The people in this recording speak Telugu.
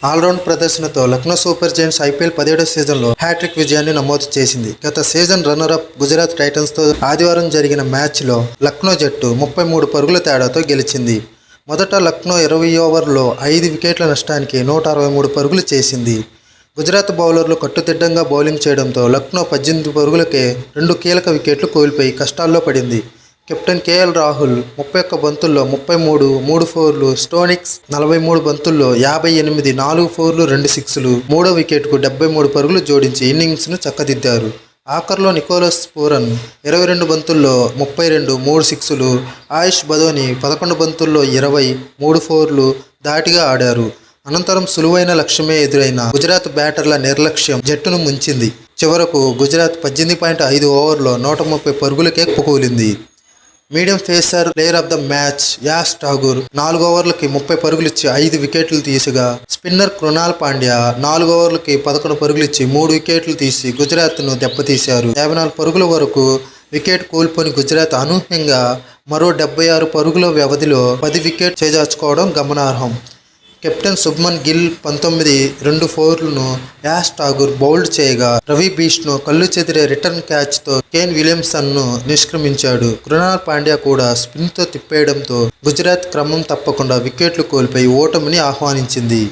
ఆల్రౌండ్ ప్రదర్శనతో లక్నో సూపర్ జైంట్స్ ఐపీఎల్ 17వ సీజన్లో హ్యాట్రిక్ విజయాన్ని నమోదు చేసింది. గత సీజన్ రన్నరప్ గుజరాత్ టైటన్స్తో ఆదివారం జరిగిన మ్యాచ్లో లక్నో జట్టు 33 పరుగుల తేడాతో గెలిచింది. మొదట లక్నో 20 ఓవర్లలో 5 వికెట్ల నష్టానికి 163 పరుగులు చేసింది. గుజరాత్ బౌలర్లు కట్టుదిట్టంగా బౌలింగ్ చేయడంతో లక్నో 18 పరుగులకే 2 కీలక వికెట్లు కోల్పోయి కష్టాల్లో పడింది. కెప్టెన్ కేఎల్ రాహుల్ 31 బంతుల్లో 33, 3 ఫోర్లు, స్టోనిక్స్ 43 బంతుల్లో 58, 4 ఫోర్లు, 2 సిక్స్లు, మూడో వికెట్కు 73 పరుగులు జోడించి ఇన్నింగ్స్ను చక్కదిద్దారు. ఆఖర్లో నికోలస్ పూరన్ 22 బంతుల్లో 32, 3 సిక్స్లు, ఆయుష్ బదోని 11 బంతుల్లో 20, 3 ఫోర్లు ధాటిగా ఆడారు. అనంతరం సులువైన లక్ష్యమే ఎదురైన గుజరాత్ బ్యాటర్ల నిర్లక్ష్యం జట్టును ముంచింది. చివరకు గుజరాత్ 18.5 ఓవర్లో 130 పరుగులకే కుప్పకూలింది. Medium pacer player of the match Yash Thakur 4 ఓవర్లకి 30 పరుగులిచ్చి 5 వికెట్లు తీసగా, స్పిన్నర్ కృణాల్ పాండ్యా 4 ఓవర్లకి 11 పరుగులిచ్చి 3 వికెట్లు తీసి గుజరాత్ను దెబ్బతీశారు. 54 పరుగుల వరకు వికెట్ కోల్పోని గుజరాత్ అనూహ్యంగా మరో 76 పరుగుల వ్యవధిలో 10 వికెట్ చేజార్చుకోవడం గమనార్హం. కెప్టెన్ శుభ్మన్ గిల్ 19, 2 ఫోర్లను యాష్ ఠాగూర్ బౌల్డ్ చేయగా, రవి బిష్ణు కళ్ళు చెదిరే రిటర్న్ క్యాచ్తో కేన్ విలియమ్సన్ను నిష్క్రమించాడు. కృణాల్ పాండ్యా కూడా స్పిన్తో తిప్పేయడంతో గుజరాత్ క్రమం తప్పకుండా వికెట్లు కోల్పోయి ఓటమిని ఆహ్వానించింది.